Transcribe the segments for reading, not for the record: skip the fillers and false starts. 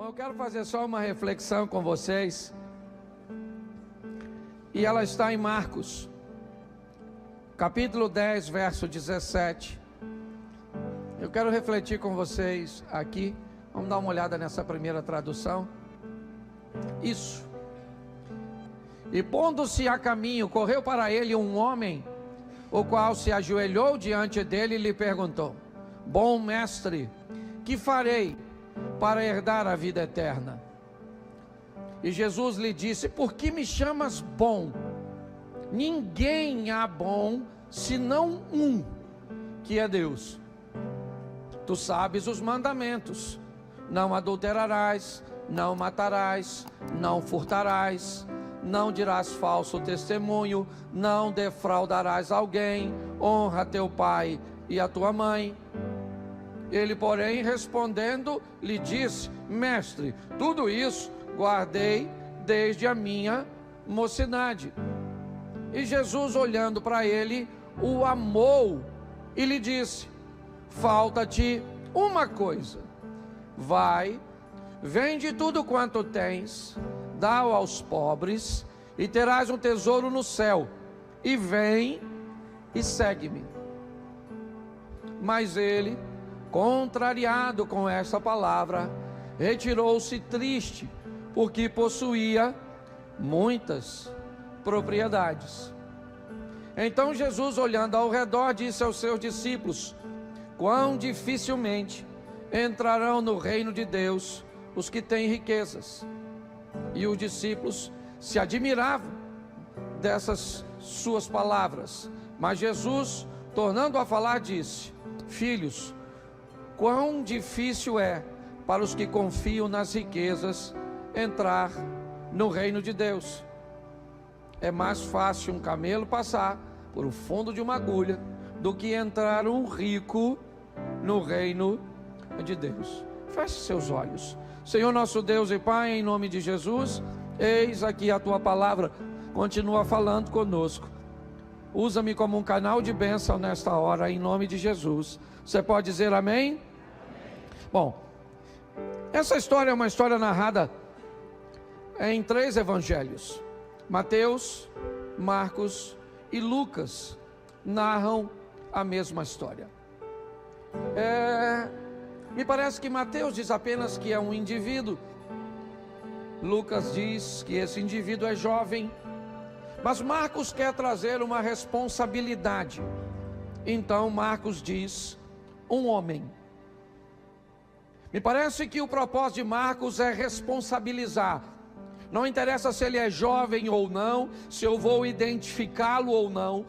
Bom, eu quero fazer só uma reflexão com vocês. E ela está em Marcos, capítulo 10, verso 17. Eu quero refletir com vocês aqui. Vamos dar uma olhada nessa primeira tradução. Isso. E pondo-se a caminho, correu para ele um homem, o qual se ajoelhou diante dele e lhe perguntou: Bom mestre, que farei para herdar a vida eterna? E Jesus lhe disse: Por que me chamas bom? Ninguém há bom senão um, que é Deus. Tu sabes os mandamentos: não adulterarás, não matarás, não furtarás, não dirás falso testemunho, não defraudarás alguém, honra teu pai e a tua mãe. Ele, porém, respondendo, lhe disse: Mestre, tudo isso guardei desde a minha mocidade. E Jesus, olhando para ele, o amou e lhe disse: Falta-te uma coisa. Vai, vende tudo quanto tens, dá-o aos pobres, e terás um tesouro no céu. E vem e segue-me. Mas ele, contrariado com essa palavra, retirou-se triste, porque possuía muitas propriedades. Então Jesus, olhando ao redor, disse aos seus discípulos: Quão dificilmente entrarão no reino de Deus os que têm riquezas. E os discípulos se admiravam dessas suas palavras. Mas Jesus, tornando a falar, disse: Filhos, quão difícil é para os que confiam nas riquezas entrar no reino de Deus. É mais fácil um camelo passar por o fundo de uma agulha do que entrar um rico no reino de Deus. Feche seus olhos. Senhor nosso Deus e Pai, em nome de Jesus, eis aqui a tua palavra, continua falando conosco. Usa-me como um canal de bênção nesta hora, em nome de Jesus. Você pode dizer amém? Amém. Bom, essa história é uma história narrada em 3 evangelhos. Mateus, Marcos e Lucas narram a mesma história. Me parece que Mateus diz apenas que é um indivíduo. Lucas diz que esse indivíduo é jovem. Mas Marcos quer trazer uma responsabilidade. Então Marcos diz: um homem. Me parece que o propósito de Marcos é responsabilizar. Não interessa se ele é jovem ou não, se eu vou identificá-lo ou não.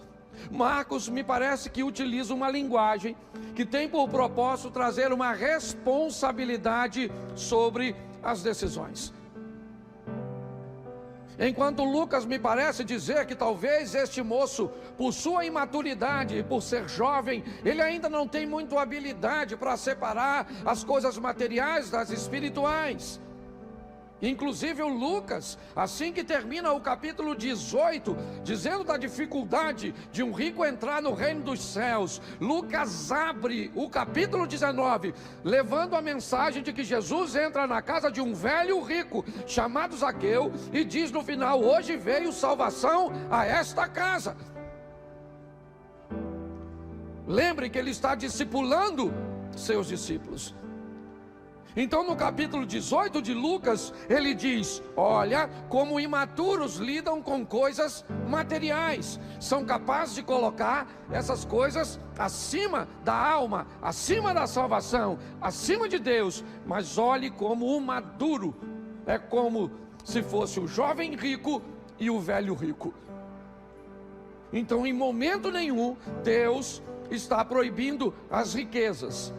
Marcos me parece que utiliza uma linguagem que tem por propósito trazer uma responsabilidade sobre as decisões. Enquanto Lucas me parece dizer que talvez este moço, por sua imaturidade, por ser jovem, ele ainda não tem muita habilidade para separar as coisas materiais das espirituais. Inclusive o Lucas, assim que termina o capítulo 18, dizendo da dificuldade de um rico entrar no reino dos céus, Lucas abre o capítulo 19, levando a mensagem de que Jesus entra na casa de um velho rico, chamado Zaqueu, e diz no final: hoje veio salvação a esta casa. Lembre que ele está discipulando seus discípulos. Então no capítulo 18 de Lucas, ele diz: olha como imaturos lidam com coisas materiais. São capazes de colocar essas coisas acima da alma, acima da salvação, acima de Deus. Mas olhe como o maduro é como se fosse o jovem rico e o velho rico. Então em momento nenhum Deus está proibindo as riquezas.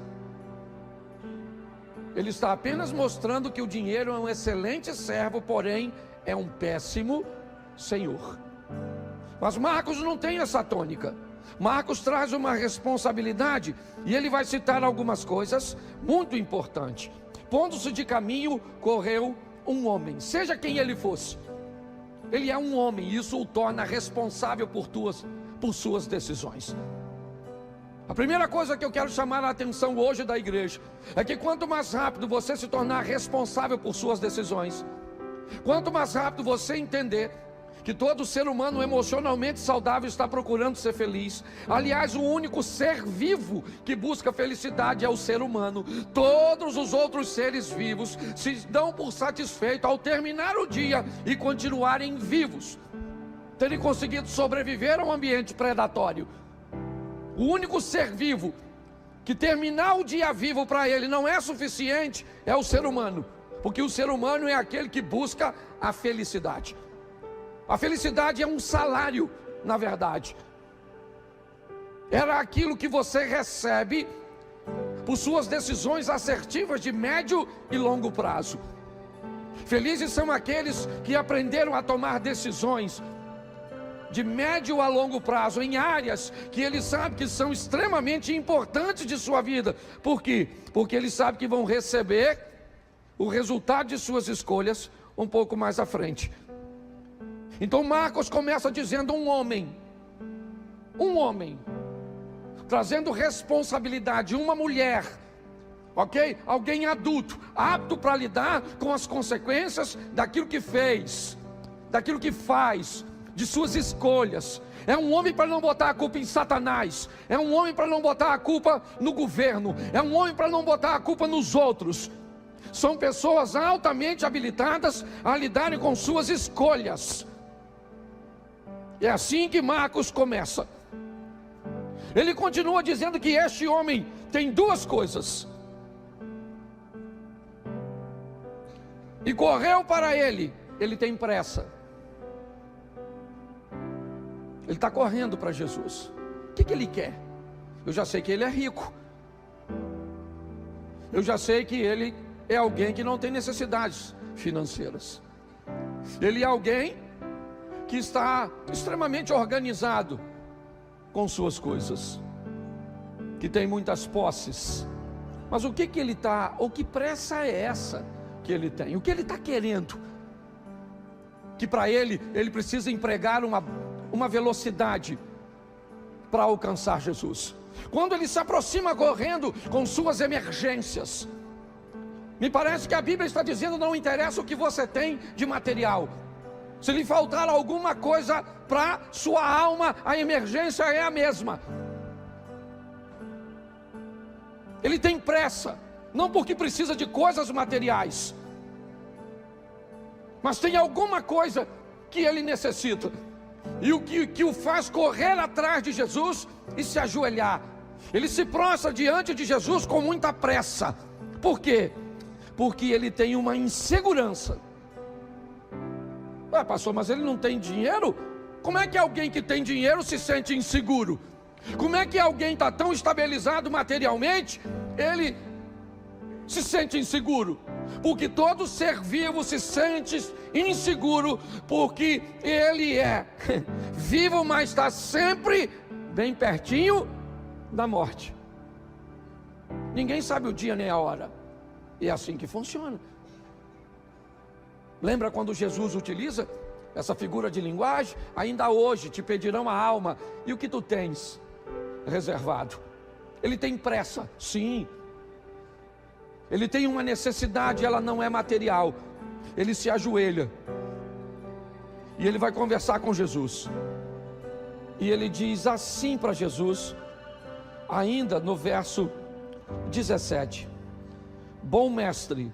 Ele está apenas mostrando que o dinheiro é um excelente servo, porém é um péssimo senhor. Mas Marcos não tem essa tônica. Marcos traz uma responsabilidade e ele vai citar algumas coisas muito importantes. Pondo-se de caminho, correu um homem, seja quem ele fosse. Ele é um homem, e isso o torna responsável por suas decisões. A primeira coisa que eu quero chamar a atenção hoje da igreja é que quanto mais rápido você se tornar responsável por suas decisões, quanto mais rápido você entender que todo ser humano emocionalmente saudável está procurando ser feliz. Aliás, o único ser vivo que busca felicidade é o ser humano. Todos os outros seres vivos se dão por satisfeitos ao terminar o dia e continuarem vivos, terem conseguido sobreviver a um ambiente predatório. O único ser vivo que terminar o dia vivo para ele não é suficiente é o ser humano, porque o ser humano é aquele que busca a felicidade. A felicidade é um salário, na verdade. Era aquilo que você recebe por suas decisões assertivas de médio e longo prazo. Felizes são aqueles que aprenderam a tomar decisões de médio a longo prazo, em áreas que ele sabe que são extremamente importantes de sua vida. Por quê? Porque ele sabe que vão receber o resultado de suas escolhas um pouco mais à frente. Então Marcos começa dizendo um homem, trazendo responsabilidade, uma mulher, ok? Alguém adulto, apto para lidar com as consequências daquilo que fez, daquilo que faz, de suas escolhas. É um homem para não botar a culpa em Satanás, é um homem para não botar a culpa no governo, é um homem para não botar a culpa nos outros. São pessoas altamente habilitadas a lidarem com suas escolhas. É assim que Marcos começa. Ele continua dizendo que este homem tem duas coisas. E correu para ele tem pressa. Ele está correndo para Jesus. O que ele quer? Eu já sei que ele é rico. Eu já sei que ele é alguém que não tem necessidades financeiras. Ele é alguém que está extremamente organizado com suas coisas, que tem muitas posses. Mas o que ele está, ou que pressa é essa que ele tem? O que ele está querendo? Que para ele precisa empregar uma velocidade para alcançar Jesus. Quando ele se aproxima correndo com suas emergências, me parece que a Bíblia está dizendo: não interessa o que você tem de material, se lhe faltar alguma coisa para sua alma, a emergência é a mesma. Ele tem pressa, não porque precisa de coisas materiais, mas tem alguma coisa que ele necessita. E o que o faz correr atrás de Jesus e se ajoelhar. Ele se prostra diante de Jesus com muita pressa. Por quê? Porque ele tem uma insegurança. Pastor, mas ele não tem dinheiro? Como é que alguém que tem dinheiro se sente inseguro? Como é que alguém está tão estabilizado materialmente, ele se sente inseguro? Porque todo ser vivo se sente inseguro, porque ele é vivo, mas está sempre bem pertinho da morte. Ninguém sabe o dia nem a hora. E é assim que funciona. Lembra quando Jesus utiliza essa figura de linguagem? Ainda hoje te pedirão a alma, e o que tu tens reservado? Ele tem pressa, sim. Ele tem uma necessidade, ela não é material. Ele se ajoelha e ele vai conversar com Jesus. E ele diz assim para Jesus, ainda no verso 17: bom mestre,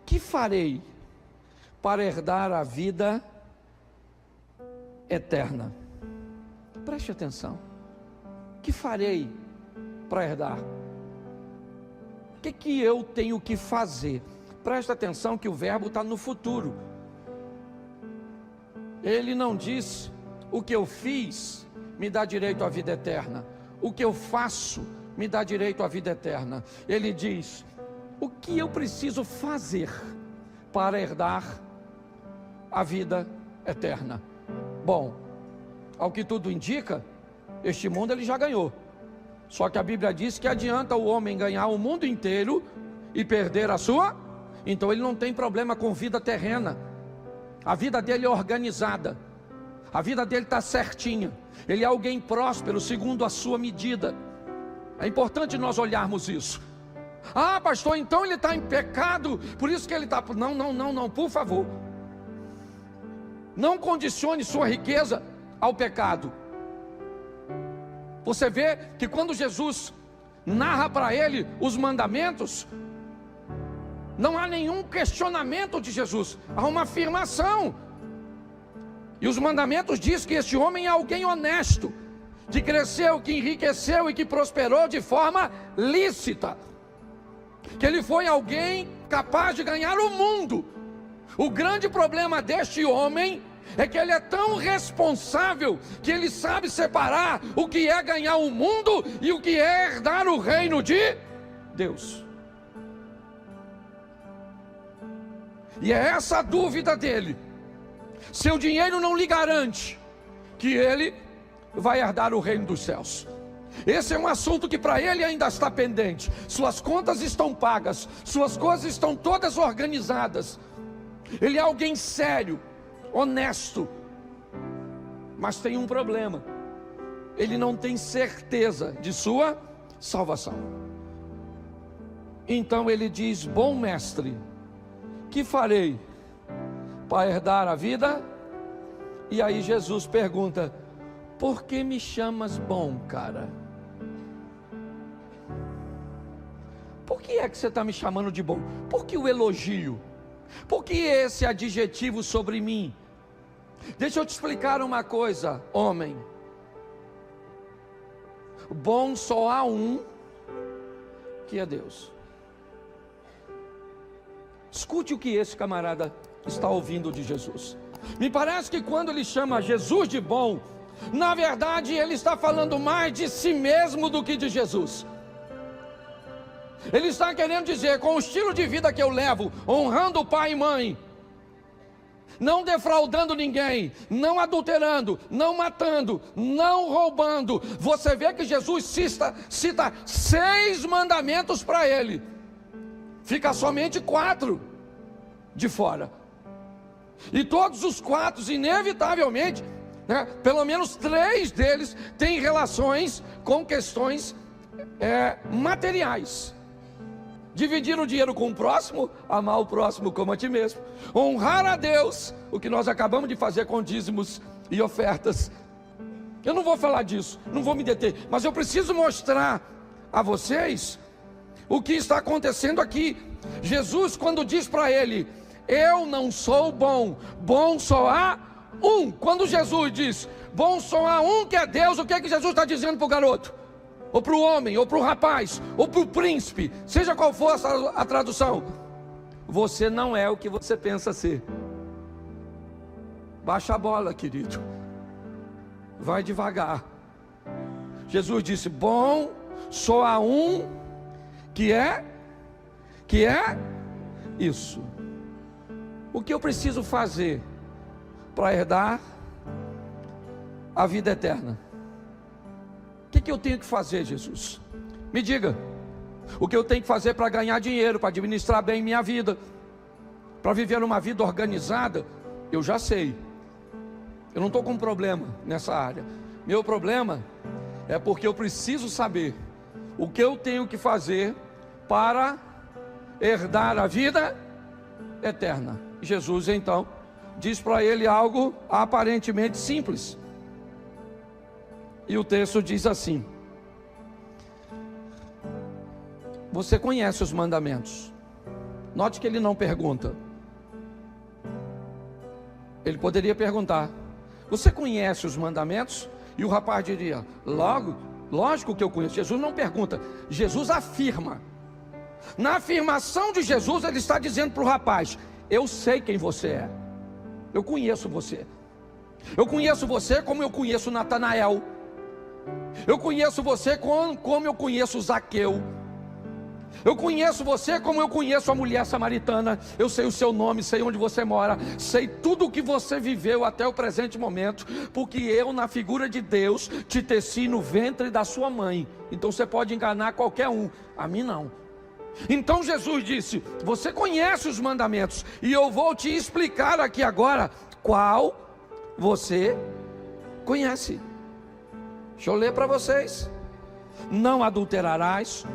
que farei para herdar a vida eterna? Preste atenção. Que farei para herdar? O que eu tenho que fazer? Presta atenção que o verbo está no futuro. Ele não diz: o que eu fiz me dá direito à vida eterna, o que eu faço me dá direito à vida eterna. Ele diz: o que eu preciso fazer para herdar a vida eterna? Bom, ao que tudo indica, este mundo ele já ganhou. Só que a Bíblia diz que adianta o homem ganhar o mundo inteiro e perder a sua. Então ele não tem problema com vida terrena. A vida dele é organizada. A vida dele está certinha. Ele é alguém próspero segundo a sua medida. É importante nós olharmos isso. Ah, pastor, então ele está em pecado, por isso que ele está... Não, por favor. Não condicione sua riqueza ao pecado. Você vê que quando Jesus narra para ele os mandamentos, não há nenhum questionamento de Jesus, há uma afirmação. E os mandamentos dizem que este homem é alguém honesto, que cresceu, que enriqueceu e que prosperou de forma lícita, que ele foi alguém capaz de ganhar o mundo. O grande problema deste homem é que ele é tão responsável que ele sabe separar o que é ganhar o mundo e o que é herdar o reino de Deus. E é essa a dúvida dele. Seu dinheiro não lhe garante que ele vai herdar o reino dos céus. Esse é um assunto que para ele ainda está pendente. Suas contas estão pagas, suas coisas estão todas organizadas. Ele é alguém sério, honesto, mas tem um problema: ele não tem certeza de sua salvação. Então ele diz: bom mestre, que farei para herdar a vida? E aí Jesus pergunta: por que me chamas bom, cara? Por que é que você está me chamando de bom? Por que o elogio? Por que esse adjetivo sobre mim? Deixa eu te explicar uma coisa, homem. Bom só há um, que é Deus. Escute o que esse camarada está ouvindo de Jesus. Me parece que quando ele chama Jesus de bom, na verdade ele está falando mais de si mesmo do que de Jesus. Ele está querendo dizer: com o estilo de vida que eu levo, honrando pai e mãe, não defraudando ninguém, não adulterando, não matando, não roubando. Você vê que Jesus cita 6 mandamentos para ele, fica somente 4 de fora. E todos os 4, inevitavelmente, pelo menos 3 deles têm relações com questões materiais. Dividir o dinheiro com o próximo, amar o próximo como a ti mesmo, honrar a Deus, o que nós acabamos de fazer com dízimos e ofertas. Eu não vou falar disso, não vou me deter, mas eu preciso mostrar a vocês o que está acontecendo aqui. Jesus, quando diz para ele: eu não sou bom, bom só há um. Quando Jesus diz bom só há um, que é Deus, o que é que Jesus está dizendo para o garoto? Ou para o homem, ou para o rapaz, ou para o príncipe, seja qual for a tradução: você não é o que você pensa ser. Baixa a bola, querido, vai devagar. Jesus disse: bom só há um, que é isso. O que eu preciso fazer para herdar a vida eterna? O que eu tenho que fazer, Jesus? Me diga. O que eu tenho que fazer para ganhar dinheiro, para administrar bem minha vida, para viver uma vida organizada? Eu já sei. Eu não estou com problema nessa área. Meu problema é porque eu preciso saber o que eu tenho que fazer para herdar a vida eterna. Jesus então diz para ele algo aparentemente simples. E o texto diz assim: você conhece os mandamentos. Note que ele não pergunta. Ele poderia perguntar: você conhece os mandamentos? E o rapaz diria: lógico que eu conheço. Jesus não pergunta, Jesus afirma. Na afirmação de Jesus, ele está dizendo para o rapaz: eu sei quem você é. Eu conheço você. Eu conheço você como eu conheço Natanael. Eu conheço você como eu conheço Zaqueu. Eu conheço você como eu conheço a mulher samaritana. Eu sei o seu nome, sei onde você mora, sei tudo o que você viveu até o presente momento, porque eu, na figura de Deus, te teci no ventre da sua mãe. Então você pode enganar qualquer um, a mim não. Então Jesus disse: você conhece os mandamentos, e eu vou te explicar aqui agora qual você conhece. Deixa eu ler para vocês. Não adulterarás,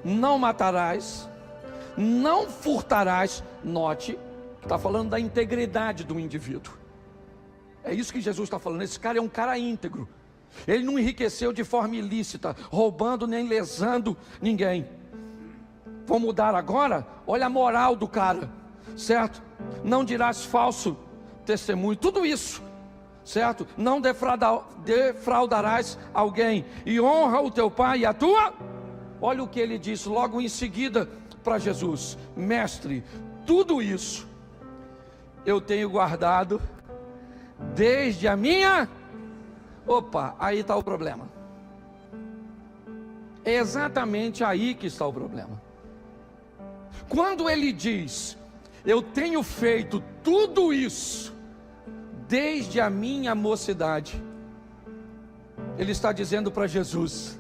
não matarás, não furtarás. Note, está falando da integridade do indivíduo. É isso que Jesus está falando. Esse cara é um cara íntegro. Ele não enriqueceu de forma ilícita, roubando nem lesando ninguém. Vou mudar agora? Olha a moral do cara, certo? Não dirás falso testemunho, tudo isso, certo? Não defraudarás alguém, e honra o teu pai e a tua. Olha o que ele disse logo em seguida para Jesus: mestre, tudo isso eu tenho guardado desde a minha... Opa, aí está o problema. É exatamente aí que está o problema. Quando ele diz, eu tenho feito tudo isso desde a minha mocidade, ele está dizendo para Jesus: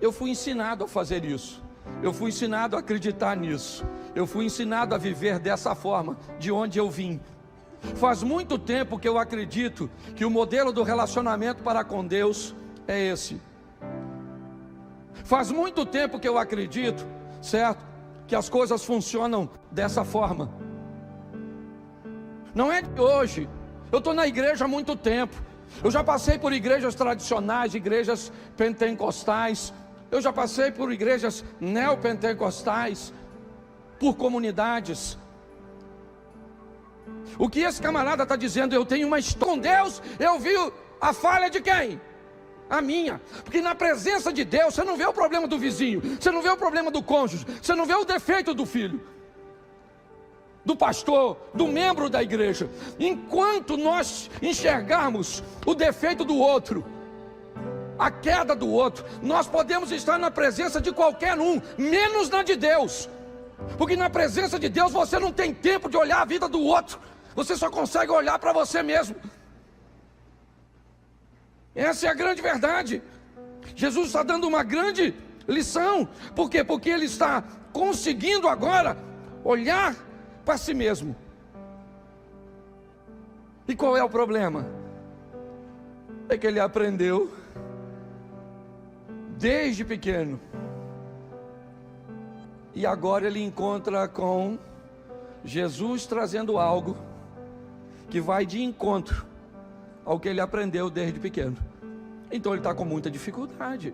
eu fui ensinado a fazer isso, eu fui ensinado a acreditar nisso, eu fui ensinado a viver dessa forma, de onde eu vim. Faz muito tempo que eu acredito que o modelo do relacionamento para com Deus é esse. Faz muito tempo que eu acredito, certo, que as coisas funcionam dessa forma. Não é de hoje. Eu estou na igreja há muito tempo. Eu já passei por igrejas tradicionais, igrejas pentecostais. Eu já passei por igrejas neopentecostais, por comunidades. O que esse camarada está dizendo? Eu tenho uma história com Deus. Eu vi a falha de quem? A minha. Porque na presença de Deus você não vê o problema do vizinho, você não vê o problema do cônjuge, você não vê o defeito do filho, do pastor, do membro da igreja. Enquanto nós enxergarmos o defeito do outro, a queda do outro, nós podemos estar na presença de qualquer um, menos na de Deus. Porque na presença de Deus você não tem tempo de olhar a vida do outro, você só consegue olhar para você mesmo. Essa é a grande verdade. Jesus está dando uma grande lição. Por quê? Porque ele está conseguindo agora olhar para si mesmo. E qual é o problema? É que ele aprendeu desde pequeno, e agora ele encontra com Jesus trazendo algo que vai de encontro ao que ele aprendeu desde pequeno. Então ele está com muita dificuldade.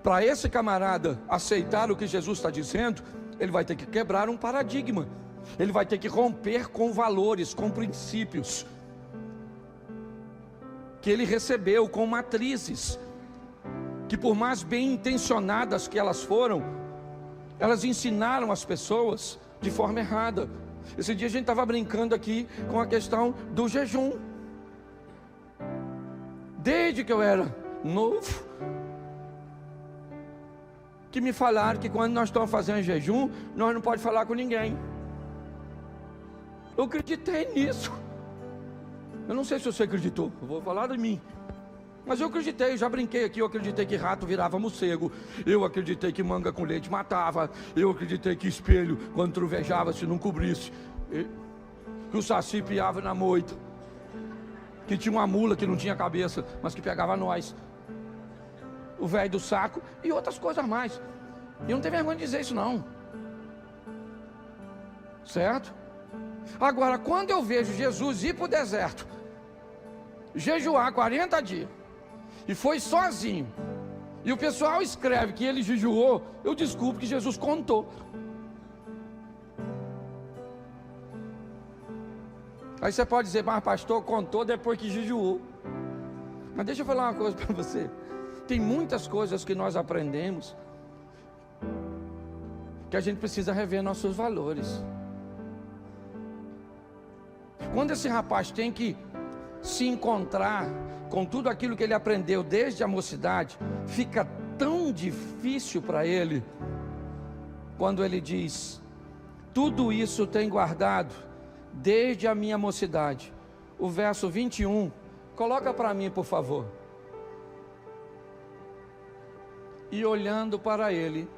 Para esse camarada aceitar o que Jesus está dizendo, ele vai ter que quebrar um paradigma. Ele vai ter que romper com valores, com princípios que ele recebeu, com matrizes que, por mais bem intencionadas que elas foram, elas ensinaram as pessoas de forma errada. Esse dia a gente estava brincando aqui com a questão do jejum. Desde que eu era novo, que me falaram que quando nós estamos fazendo jejum, nós não podemos falar com ninguém. Eu acreditei nisso. Eu não sei se você acreditou, eu vou falar de mim. Mas eu acreditei, eu já brinquei aqui. Eu acreditei que rato virava morcego, eu acreditei que manga com leite matava, eu acreditei que espelho, quando trovejava, se não cobrisse, que o saci piava na moita, que tinha uma mula que não tinha cabeça, mas que pegava nós, o velho do saco e outras coisas mais. E eu não tenho vergonha de dizer isso não, certo? Agora, quando eu vejo Jesus ir para o deserto, jejuar 40 dias, e foi sozinho, e o pessoal escreve que ele jejuou, eu desculpo que Jesus contou. Aí você pode dizer, mas pastor, contou depois que jejuou. Mas deixa eu falar uma coisa para você. Tem muitas coisas que nós aprendemos que a gente precisa rever nossos valores. Quando esse rapaz tem que se encontrar com tudo aquilo que ele aprendeu desde a mocidade, fica tão difícil para ele, quando ele diz, tudo isso tem guardado desde a minha mocidade. O verso 21, coloca para mim por favor. E olhando para ele,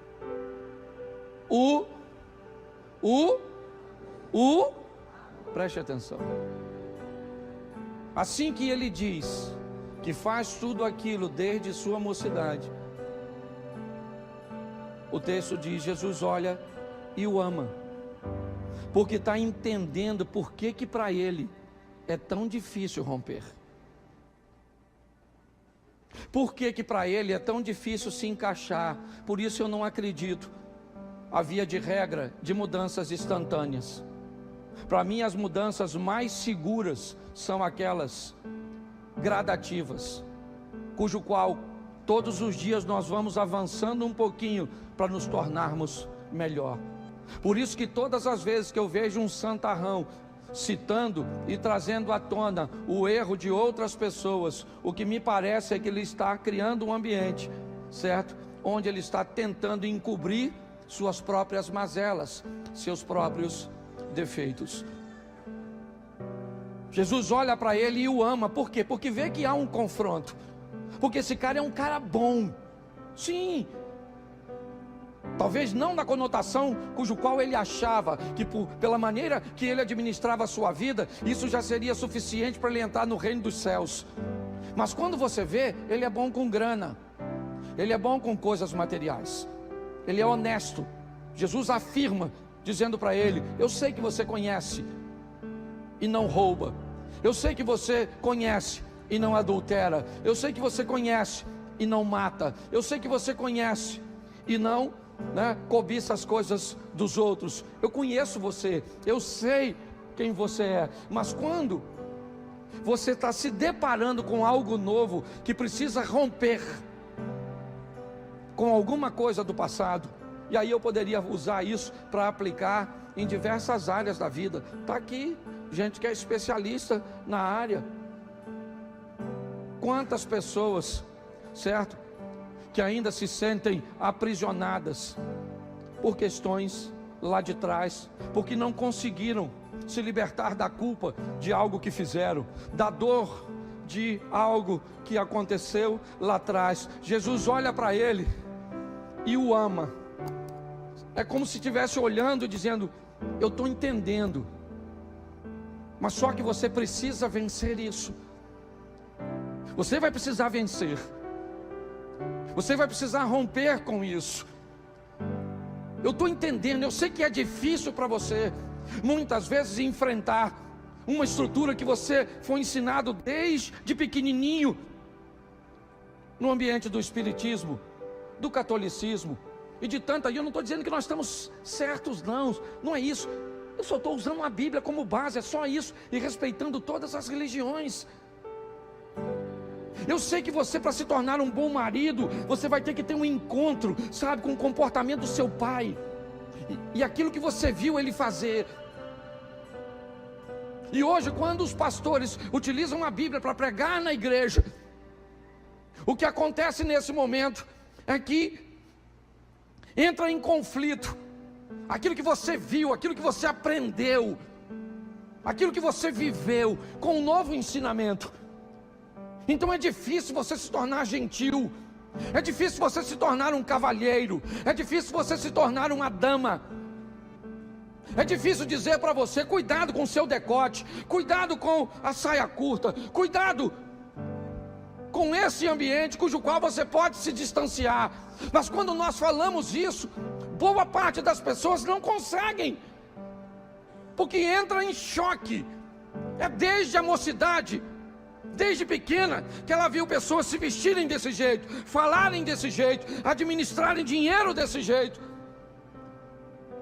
Preste atenção. Assim que ele diz que faz tudo aquilo desde sua mocidade, o texto diz: Jesus olha e o ama, porque está entendendo por que para ele é tão difícil romper. Por que para ele é tão difícil se encaixar? Por isso eu não acredito a via de regra de mudanças instantâneas. Para mim, as mudanças mais seguras são aquelas gradativas, cujo qual todos os dias nós vamos avançando um pouquinho para nos tornarmos melhor. Por isso que todas as vezes que eu vejo um santarrão citando e trazendo à tona o erro de outras pessoas, o que me parece é que ele está criando um ambiente, certo? Onde ele está tentando encobrir suas próprias mazelas, seus próprios defeitos. Jesus olha para ele e o ama. Por quê? Porque vê que há um confronto. Porque esse cara é um cara bom. Sim. Talvez não na conotação cujo qual ele achava que pela maneira que ele administrava a sua vida, isso já seria suficiente para ele entrar no reino dos céus. Mas quando você vê, ele é bom com grana, ele é bom com coisas materiais, ele é honesto. Jesus afirma, dizendo para ele: eu sei que você conhece e não rouba, eu sei que você conhece e não adultera, eu sei que você conhece e não mata, eu sei que você conhece e não cobiça as coisas dos outros. Eu conheço você, eu sei quem você é. Mas quando você está se deparando com algo novo, que precisa romper com alguma coisa do passado, e aí eu poderia usar isso para aplicar em diversas áreas da vida. Está aqui gente que é especialista na área. Quantas pessoas, certo, que ainda se sentem aprisionadas por questões lá de trás, porque não conseguiram se libertar da culpa de algo que fizeram, da dor de algo que aconteceu lá atrás. Jesus olha para ele e o ama. É como se estivesse olhando e dizendo: eu estou entendendo, mas só que você precisa vencer isso. Você vai precisar vencer. Você vai precisar romper com isso. Eu estou entendendo, eu sei que é difícil para você, muitas vezes, enfrentar uma estrutura que você foi ensinado desde pequenininho, no ambiente do espiritismo, do catolicismo, e de tanta. E eu não estou dizendo que nós estamos certos, não é isso. Eu só estou usando a Bíblia como base, é só isso, e respeitando todas as religiões. Eu sei que você, para se tornar um bom marido, você vai ter que ter um encontro, sabe, com o comportamento do seu pai, e aquilo que você viu ele fazer. E hoje, quando os pastores utilizam a Bíblia para pregar na igreja, o que acontece nesse momento é que entra em conflito aquilo que você viu, aquilo que você aprendeu, aquilo que você viveu, com um novo ensinamento. Então é difícil você se tornar gentil, é difícil você se tornar um cavalheiro, é difícil você se tornar uma dama. É difícil dizer para você: cuidado com o seu decote, cuidado com a saia curta, cuidado com esse ambiente cujo qual você pode se distanciar. Mas quando nós falamos isso, boa parte das pessoas não conseguem, porque entra em choque. É desde a mocidade, desde pequena, que ela viu pessoas se vestirem desse jeito, falarem desse jeito, administrarem dinheiro desse jeito,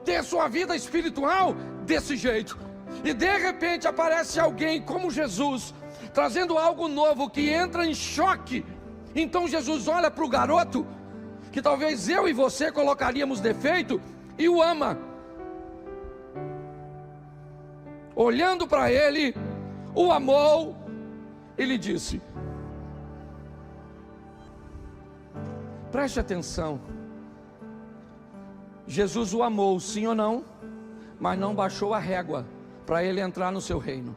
ter sua vida espiritual desse jeito. E de repente aparece alguém como Jesus, trazendo algo novo que entra em choque. Então Jesus olha para o garoto, que talvez eu e você colocaríamos defeito, e o ama. Olhando para ele, o amou, ele disse: preste atenção, Jesus o amou, sim ou não, mas não baixou a régua para ele entrar no seu reino.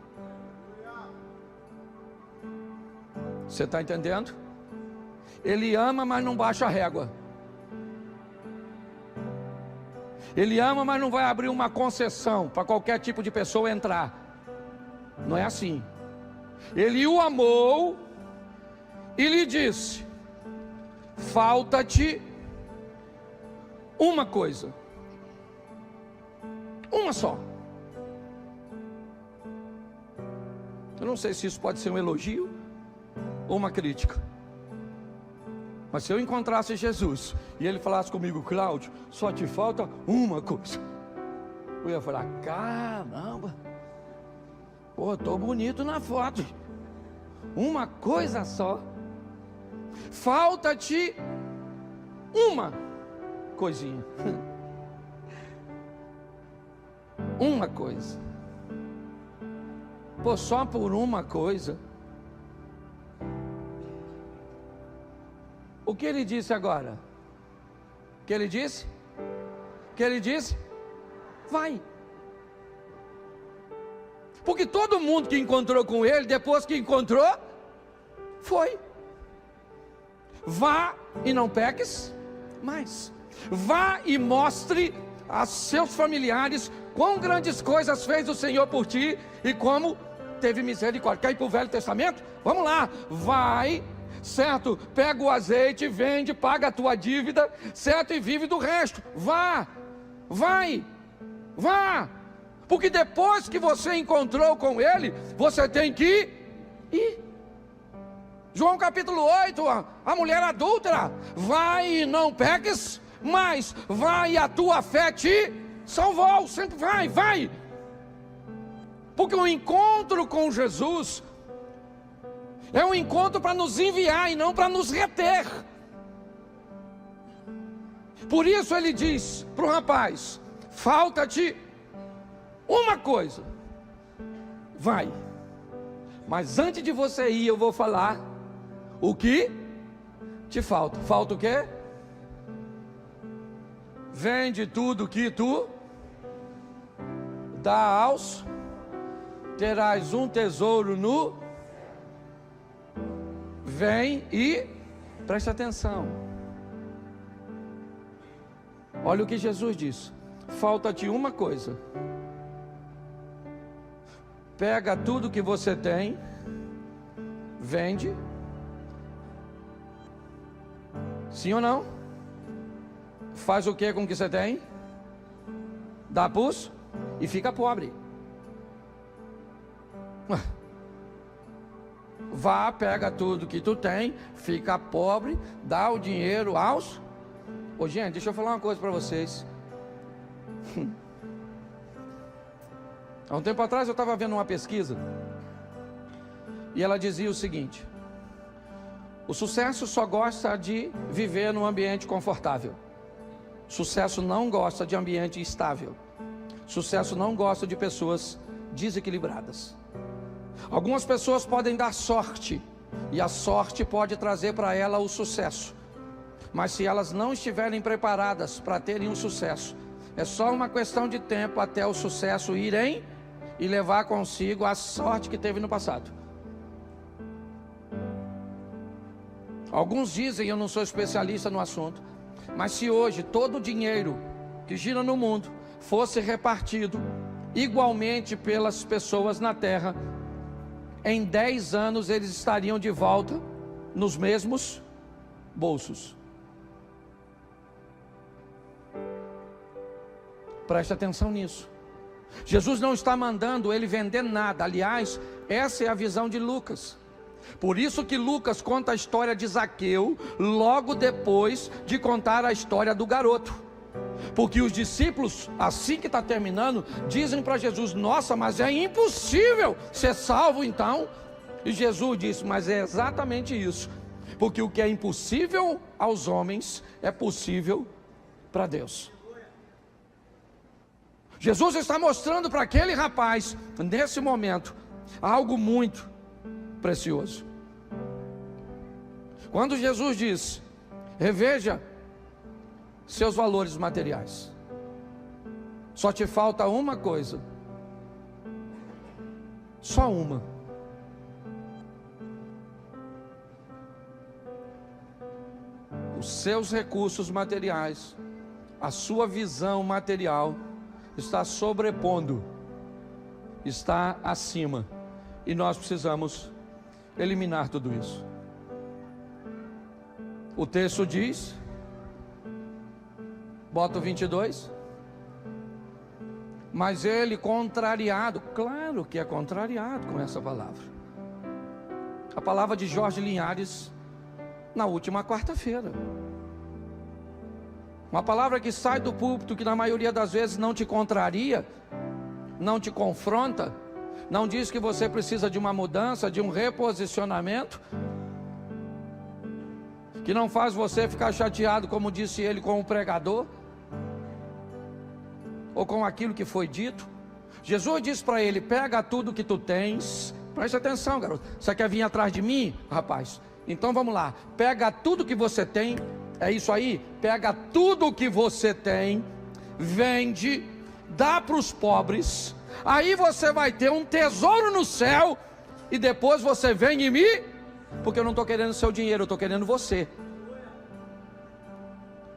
Você está entendendo? Ele ama, mas não baixa a régua. Ele ama, mas não vai abrir uma concessão para qualquer tipo de pessoa entrar. Não é assim. Ele o amou e lhe disse: falta-te uma coisa. Uma só. Eu não sei se isso pode ser um elogio ou uma crítica. Mas se eu encontrasse Jesus e ele falasse comigo: Cláudio, só te falta uma coisa, eu ia falar: caramba, pô, tô bonito na foto. Uma coisa só. Falta-te uma coisinha. Uma coisa. Pô, só por uma coisa. O que ele disse agora? O que ele disse? O que ele disse? Vai. Porque todo mundo que encontrou com ele, depois que encontrou, foi. Vá e não peques mais. Vá e mostre a seus familiares quão grandes coisas fez o Senhor por ti e como teve misericórdia. Quer ir para o Velho Testamento? Vamos lá. Vai, certo? Pega o azeite, vende, paga a tua dívida, certo? E vive do resto. Vá, vai, vá. Porque depois que você encontrou com ele, você tem que ir. João capítulo 8, a mulher adúltera: vai e não peques, mas vai e a tua fé te salvou. Sempre vai, vai. Porque o encontro com Jesus é um encontro para nos enviar e não para nos reter. Por isso ele diz para o rapaz: falta-te uma coisa. Vai. Mas antes de você ir, eu vou falar o que te falta. Falta o quê? Vende tudo que tu dá aos, terás um tesouro no. Vem e preste atenção. Olha o que Jesus disse: falta-te uma coisa. Pega tudo que você tem, vende. Sim ou não? Faz o que com o que você tem? Dá pus e fica pobre. Vá, pega tudo que tu tem, fica pobre, dá o dinheiro aos. Ô, gente, deixa eu falar uma coisa para vocês. Há um tempo atrás eu estava vendo uma pesquisa e ela dizia o seguinte: o sucesso só gosta de viver num ambiente confortável. Sucesso não gosta de ambiente estável. Sucesso não gosta de pessoas desequilibradas. Algumas pessoas podem dar sorte, e a sorte pode trazer para ela o sucesso. Mas se elas não estiverem preparadas para terem um sucesso, é só uma questão de tempo até o sucesso irem e levar consigo a sorte que teve no passado. Alguns dizem, eu não sou especialista no assunto, mas se hoje todo o dinheiro que gira no mundo fosse repartido igualmente pelas pessoas na terra, em 10 anos eles estariam de volta nos mesmos bolsos. Preste atenção nisso. Jesus não está mandando ele vender nada. Aliás, essa é a visão de Lucas. Por isso que Lucas conta a história de Zaqueu logo depois de contar a história do garoto. Porque os discípulos, assim que está terminando, dizem para Jesus: nossa, mas é impossível ser salvo então. E Jesus disse: mas é exatamente isso. Porque o que é impossível aos homens é possível para Deus. Jesus está mostrando para aquele rapaz, nesse momento, algo muito precioso. Quando Jesus diz: reveja seus valores materiais, só te falta uma coisa, só uma. Os seus recursos materiais, a sua visão material está sobrepondo, está acima E nós precisamos eliminar tudo isso. O texto diz, bota o 22. Mas ele contrariado, claro que é contrariado com essa palavra. A palavra de Jorge Linhares na última quarta-feira. Uma palavra que sai do púlpito, que na maioria das vezes não te contraria, não te confronta, não diz que você precisa de uma mudança, de um reposicionamento, que não faz você ficar chateado, como disse ele, com o pregador, ou com aquilo que foi dito. Jesus disse para ele: pega tudo que tu tens. Preste atenção, garoto. Você quer vir atrás de mim, rapaz? Então vamos lá. Pega tudo que você tem. É isso aí. Pega tudo que você tem, vende, dá para os pobres. Aí você vai ter um tesouro no céu. E depois você vem em mim. Porque eu não estou querendo seu dinheiro, eu estou querendo você.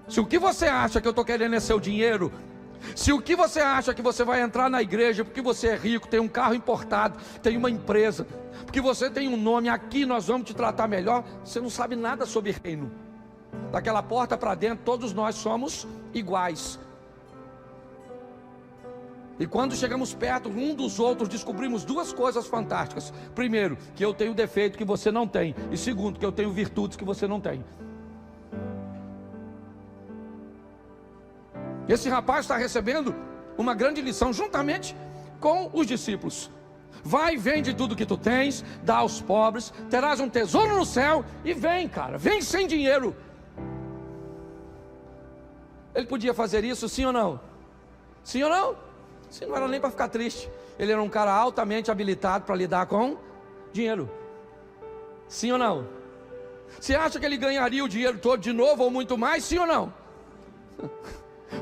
Se o que você acha que eu estou querendo é seu dinheiro, se o que você acha que você vai entrar na igreja porque você é rico, tem um carro importado, tem uma empresa, porque você tem um nome, aqui nós vamos te tratar melhor, você não sabe nada sobre reino. Daquela porta para dentro, todos nós somos iguais. E quando chegamos perto um dos outros, descobrimos duas coisas fantásticas. Primeiro, que eu tenho defeito que você não tem. E segundo, que eu tenho virtudes que você não tem. Esse rapaz está recebendo uma grande lição juntamente com os discípulos. Vai, vende tudo que tu tens, dá aos pobres, terás um tesouro no céu. E vem, cara, vem sem dinheiro. Ele podia fazer isso, sim ou não? Sim ou não? Sim, não era nem para ficar triste. Ele era um cara altamente habilitado para lidar com dinheiro. Sim ou não? Você acha que ele ganharia o dinheiro todo de novo ou muito mais? Sim ou não?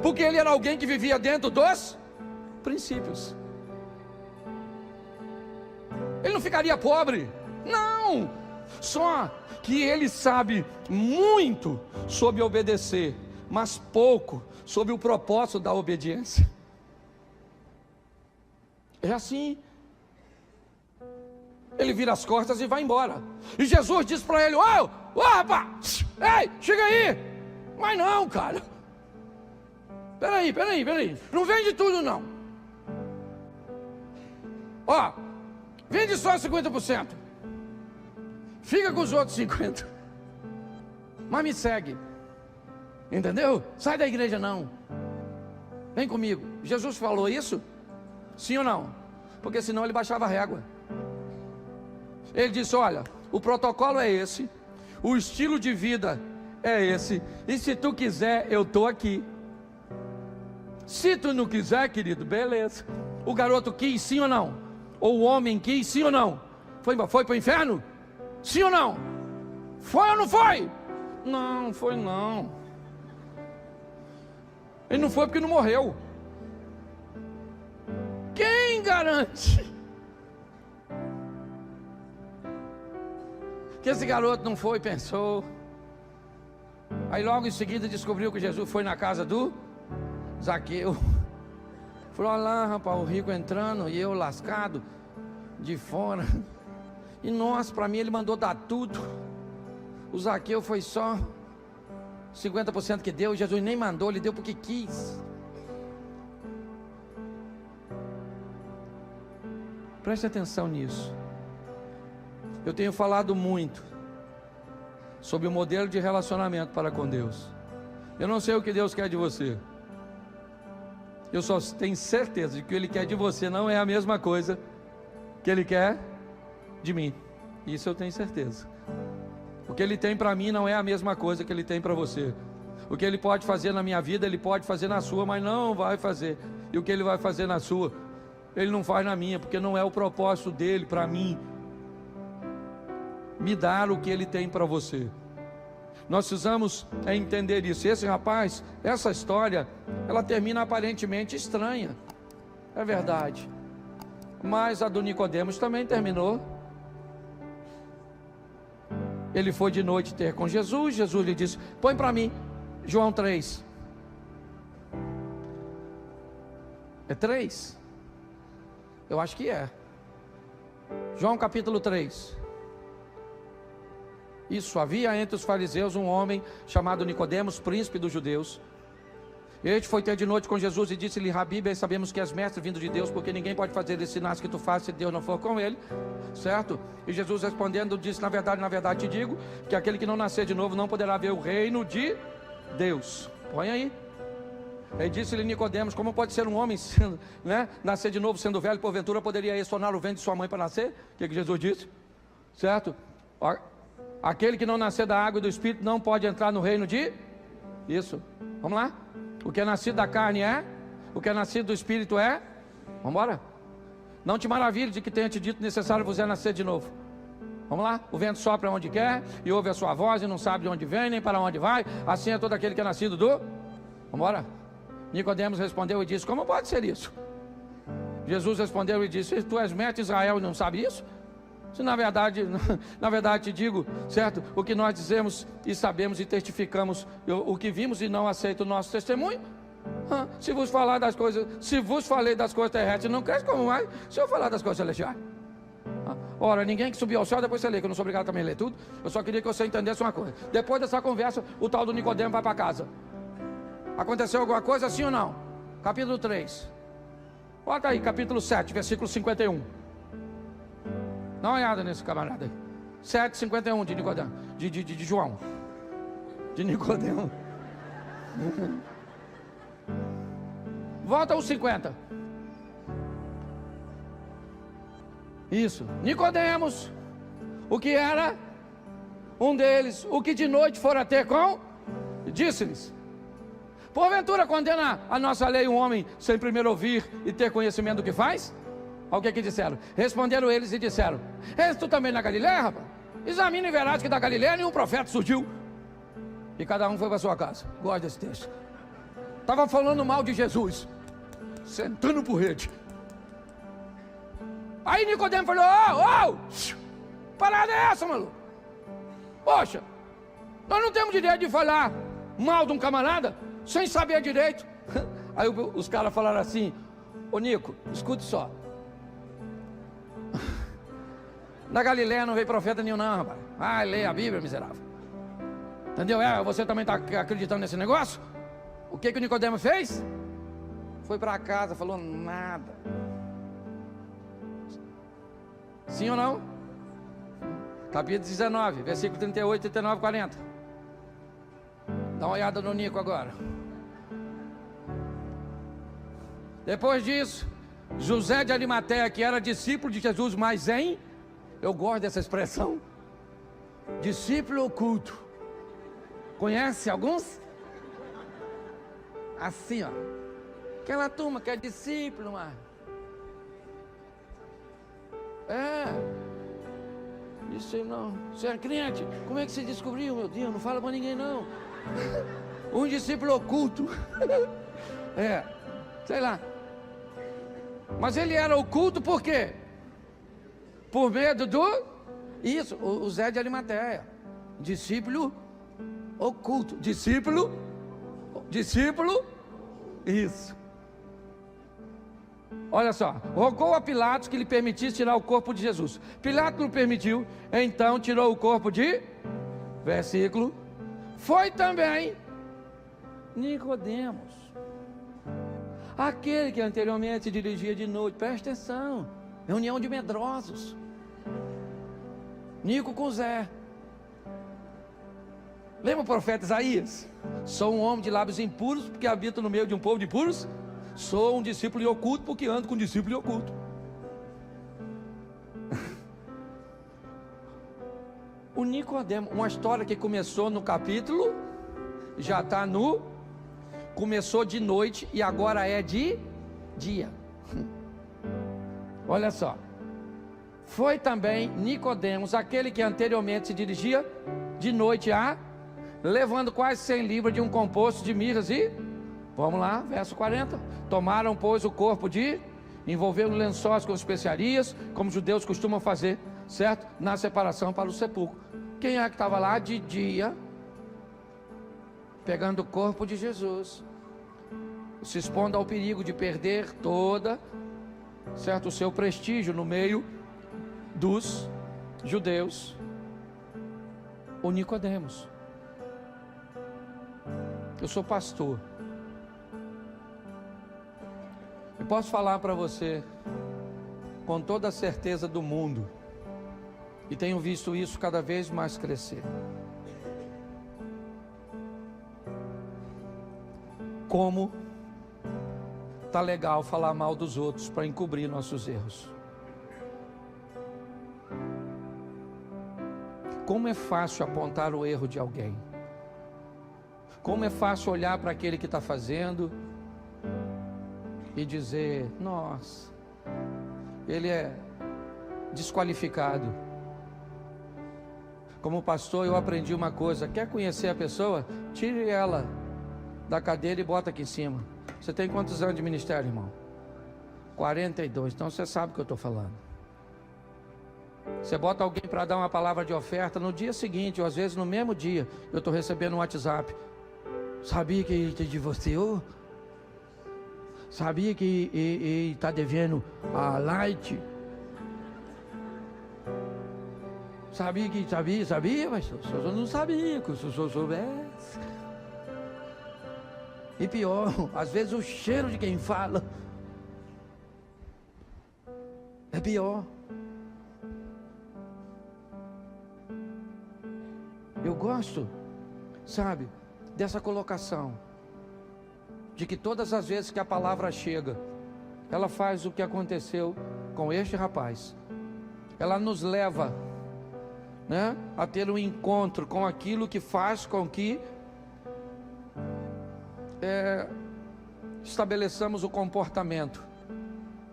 Porque ele era alguém que vivia dentro dos princípios. Ele não ficaria pobre. Não. Só que ele sabe muito sobre obedecer, mas pouco sobre o propósito da obediência. É assim. Ele vira as costas e vai embora. E Jesus diz para ele: ô rapaz, ei, chega aí. Mas não, cara. Peraí. Não vende tudo não. Ó, vende só 50%. Fica com os outros 50%. Mas me segue. Entendeu? Sai da igreja não. Vem comigo. Jesus falou isso? Sim ou não? Porque senão ele baixava a régua. Ele disse: olha, o protocolo é esse, o estilo de vida é esse, e se tu quiser, eu estou aqui. Se tu não quiser, querido, beleza. O garoto quis, sim ou não? Ou o homem quis, sim ou não? Foi para o inferno? Sim ou não? Foi ou não foi? Não, foi não. Ele não foi porque não morreu. Quem garante que esse garoto não foi e pensou? Aí logo em seguida descobriu que Jesus foi na casa do Zaqueu. Falou: olha lá, rapaz, o rico entrando e eu lascado de fora. E nossa, para mim ele mandou dar tudo. O Zaqueu foi só 50% que deu. Jesus nem mandou, ele deu porque quis. Preste atenção nisso. Eu tenho falado muito sobre o modelo de relacionamento para com Deus. Eu não sei o que Deus quer de você. Eu só tenho certeza de que o que Ele quer de você não é a mesma coisa que Ele quer de mim. Isso eu tenho certeza. O que Ele tem para mim não é a mesma coisa que Ele tem para você. O que Ele pode fazer na minha vida, Ele pode fazer na sua, mas não vai fazer. E o que Ele vai fazer na sua, Ele não faz na minha, porque não é o propósito dEle para mim me dar o que Ele tem para você. Nós precisamos entender isso. Esse rapaz, essa história, ela termina aparentemente estranha. É verdade. Mas a do Nicodemos também terminou. Ele foi de noite ter com Jesus. Jesus lhe disse: põe para mim João 3. É 3? Eu acho que é. João capítulo 3. Isso, havia entre os fariseus um homem chamado Nicodemos, príncipe dos judeus. Este foi ter de noite com Jesus e disse-lhe: Rabi, bem sabemos que és mestre vindo de Deus, porque ninguém pode fazer esses sinais que tu fazes se Deus não for com ele, certo? E Jesus respondendo disse: na verdade te digo, que aquele que não nascer de novo não poderá ver o reino de Deus. Põe aí. Ele disse-lhe Nicodemos: como pode ser um homem sendo, nascer de novo sendo velho? Porventura poderia esse tornar o ventre de sua mãe para nascer? O que Jesus disse? Certo? Aquele que não nascer da água e do Espírito não pode entrar no reino de... Isso, vamos lá. O que é nascido da carne é, o que é nascido do Espírito é... Vamos embora. Não te maravilhe de que tenha te dito necessário vos é nascer de novo. Vamos lá. O vento sopra onde quer e ouve a sua voz e não sabe de onde vem nem para onde vai. Assim é todo aquele que é nascido do... Vamos embora. Nicodemos respondeu e disse: como pode ser isso? Jesus respondeu e disse: tu és mestre de Israel e não sabe isso? Se na verdade te digo, certo? O que nós dizemos e sabemos e testificamos, o que vimos e não aceita o nosso testemunho. Se vos falei das coisas terrestres, não cresce como mais se eu falar das coisas celestiais. Ora, ninguém que subiu ao céu, depois você lê, que eu não sou obrigado também a ler tudo. Eu só queria que você entendesse uma coisa. Depois dessa conversa, o tal do Nicodemo vai para casa. Aconteceu alguma coisa, sim ou não? Capítulo 3. Bota aí, capítulo 7, versículo 51. Dá uma olhada nesse camarada aí. 7,51 de Nicodemo. De João. De Nicodemo. Volta aos 50. Isso. Nicodemos. O que era? Um deles. O que de noite fora ter com? Disse-lhes: porventura condena a nossa lei um homem sem primeiro ouvir e ter conhecimento do que faz? Olha o que disseram. Responderam eles e disseram: és tu também na Galileia, rapaz? Examina e verás que da Galileia nenhum profeta surgiu. E cada um foi para sua casa. Gosto desse texto. Estava falando mal de Jesus, sentando por rede. Aí Nicodemo falou: parada é essa, maluco? Poxa, nós não temos direito de falar mal de um camarada sem saber direito. Aí os caras falaram assim: ô Nico, escute só. Na Galileia não veio profeta nenhum não, rapaz. Leia a Bíblia, miserável. Entendeu? Você também está acreditando nesse negócio? O que o Nicodemo fez? Foi para casa, falou nada. Sim ou não? Capítulo 19, versículo 38, 39, 40. Dá uma olhada no Nico agora. Depois disso, José de Arimateia, que era discípulo de Jesus, mas eu gosto dessa expressão, discípulo oculto. Conhece alguns? Assim, ó. Aquela turma que é discípulo, mano. Isso não. Você é crente? Como é que você descobriu, meu Deus? Não fala pra ninguém, não. Um discípulo oculto. Sei lá. Mas ele era oculto por quê? Por medo do... Isso, o Zé de Arimateia. Discípulo oculto. Discípulo. Isso. Olha só. Rogou a Pilatos que lhe permitisse tirar o corpo de Jesus. Pilatos não permitiu. Então tirou o corpo de... Versículo. Foi também Nicodemos, aquele que anteriormente se dirigia de noite. Presta atenção. Reunião de medrosos. Nico com Zé. Lembra o profeta Isaías? Sou um homem de lábios impuros, porque habito no meio de um povo de puros. Sou um discípulo oculto, porque ando com um discípulo oculto. O Nicodemo, uma história que começou no capítulo, já está no... Começou de noite e agora é de dia. Olha só. Foi também Nicodemos, aquele que anteriormente se dirigia de noite levando quase 100 libras de um composto de mirras e... Vamos lá, verso 40. Tomaram, pois, o corpo envolveram lençóis com especiarias, como os judeus costumam fazer, certo? Na separação para o sepulcro. Quem é que estava lá de dia, pegando o corpo de Jesus, se expondo ao perigo de perder toda, certo, o seu prestígio no meio dos judeus, o Nicodemos. Eu sou pastor. Eu posso falar para você com toda a certeza do mundo, e tenho visto isso cada vez mais crescer. Como tá legal falar mal dos outros para encobrir nossos erros. Como é fácil apontar o erro de alguém. Como é fácil olhar para aquele que está fazendo e dizer: nossa, ele é desqualificado. Como pastor, eu aprendi uma coisa: quer conhecer a pessoa? Tire ela da cadeira e bota aqui em cima. Você tem quantos anos de ministério, irmão? 42, então você sabe o que eu estou falando. Você bota alguém para dar uma palavra de oferta, no dia seguinte, ou às vezes no mesmo dia, eu estou recebendo um WhatsApp: sabia que de você? Oh? Sabia que ele está devendo a Light? Sabia, mas eu não sabia, que se eu soubesse. E pior, às vezes o cheiro de quem fala é pior. Eu gosto, sabe, dessa colocação, de que todas as vezes que a palavra chega, ela faz o que aconteceu com este rapaz. Ela nos leva, né, a ter um encontro com aquilo que faz com que estabeleçamos o comportamento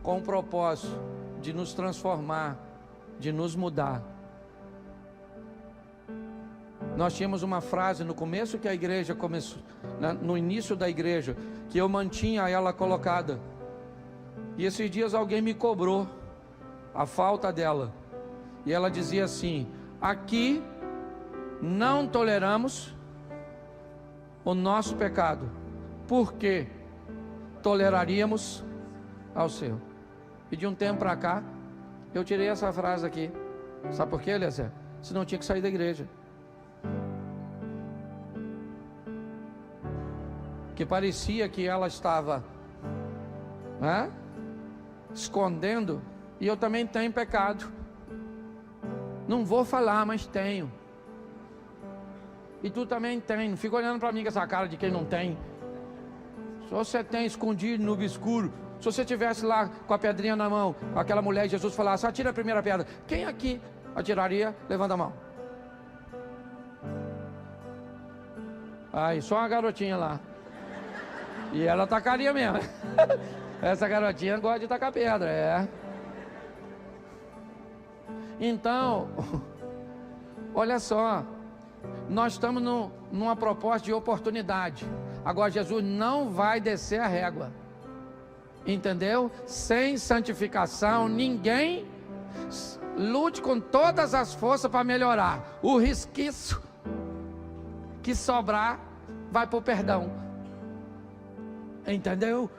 com o propósito de nos transformar, de nos mudar. Nós tínhamos uma frase no começo que a igreja começou, no início da igreja, que eu mantinha ela colocada, e esses dias alguém me cobrou a falta dela, e ela dizia assim: aqui não toleramos o nosso pecado, porque toleraríamos ao seu. E de um tempo para cá, eu tirei essa frase aqui. Sabe por quê, Eliezer? Senão tinha que sair da igreja. Que parecia que ela estava escondendo, e eu também tenho pecado. Não vou falar, mas tenho. E tu também tem. Não fica olhando para mim com essa cara de quem não tem. Se você tem escondido no obscuro, se você estivesse lá com a pedrinha na mão, aquela mulher, Jesus falasse: atira a primeira pedra, quem aqui atiraria? Levanta a mão. Aí, só uma garotinha lá. E ela tacaria mesmo. Essa garotinha gosta de tacar pedra, Então, olha só, nós estamos numa proposta de oportunidade. Agora Jesus não vai descer a régua, entendeu? Sem santificação, ninguém lute com todas as forças para melhorar. O resquício que sobrar vai para o perdão, entendeu?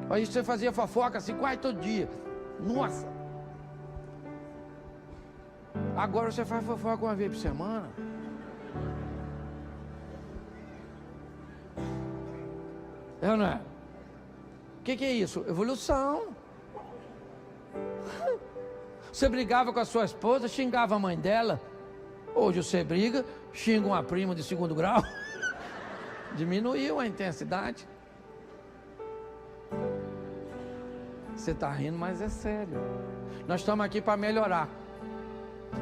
Aí você fazia fofoca assim quase todo dia. Nossa! Agora você faz fofoca uma vez por semana. É ou não é? O que é isso? Evolução. Você brigava com a sua esposa, xingava a mãe dela. Hoje você briga, xinga uma prima de 2º grau. Diminuiu a intensidade. Você está rindo, mas é sério. Nós estamos aqui para melhorar.